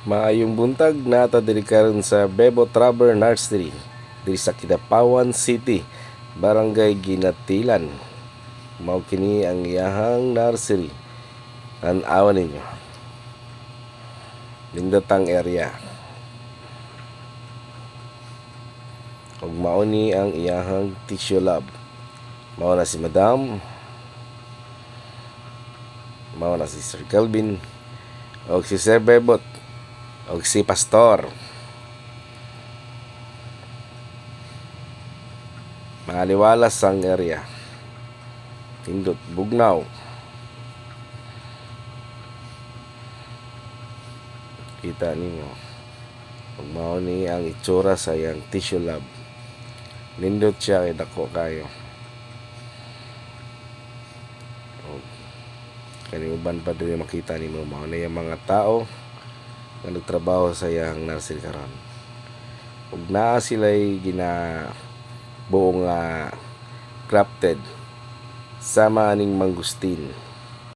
Maayong buntag nata diri karon sa Bebo Traver Nursery diri sa Kidapawan City, Barangay Ginatilan. Mao kini ang iyahang nursery. Tan-awan ninyo. Nindotang area. Ug mao ni ang iyahang tissue lab. Mao na si Madam. Mao na si Sir Kelvin. O si Sir Bebot. O si Pastor. Maliwalas ang area. Tindot bugnaw. Kita ninyo. Ug mao ni ang itsura sa iyang tissue lab. Nindot siya kay dako kayo. Kani uban pa diri makita nimo mao na yung mga tao nga nagtrabaho sa iyang nursery karon. Ug naa sila'y buong crafted sama aning mangustin.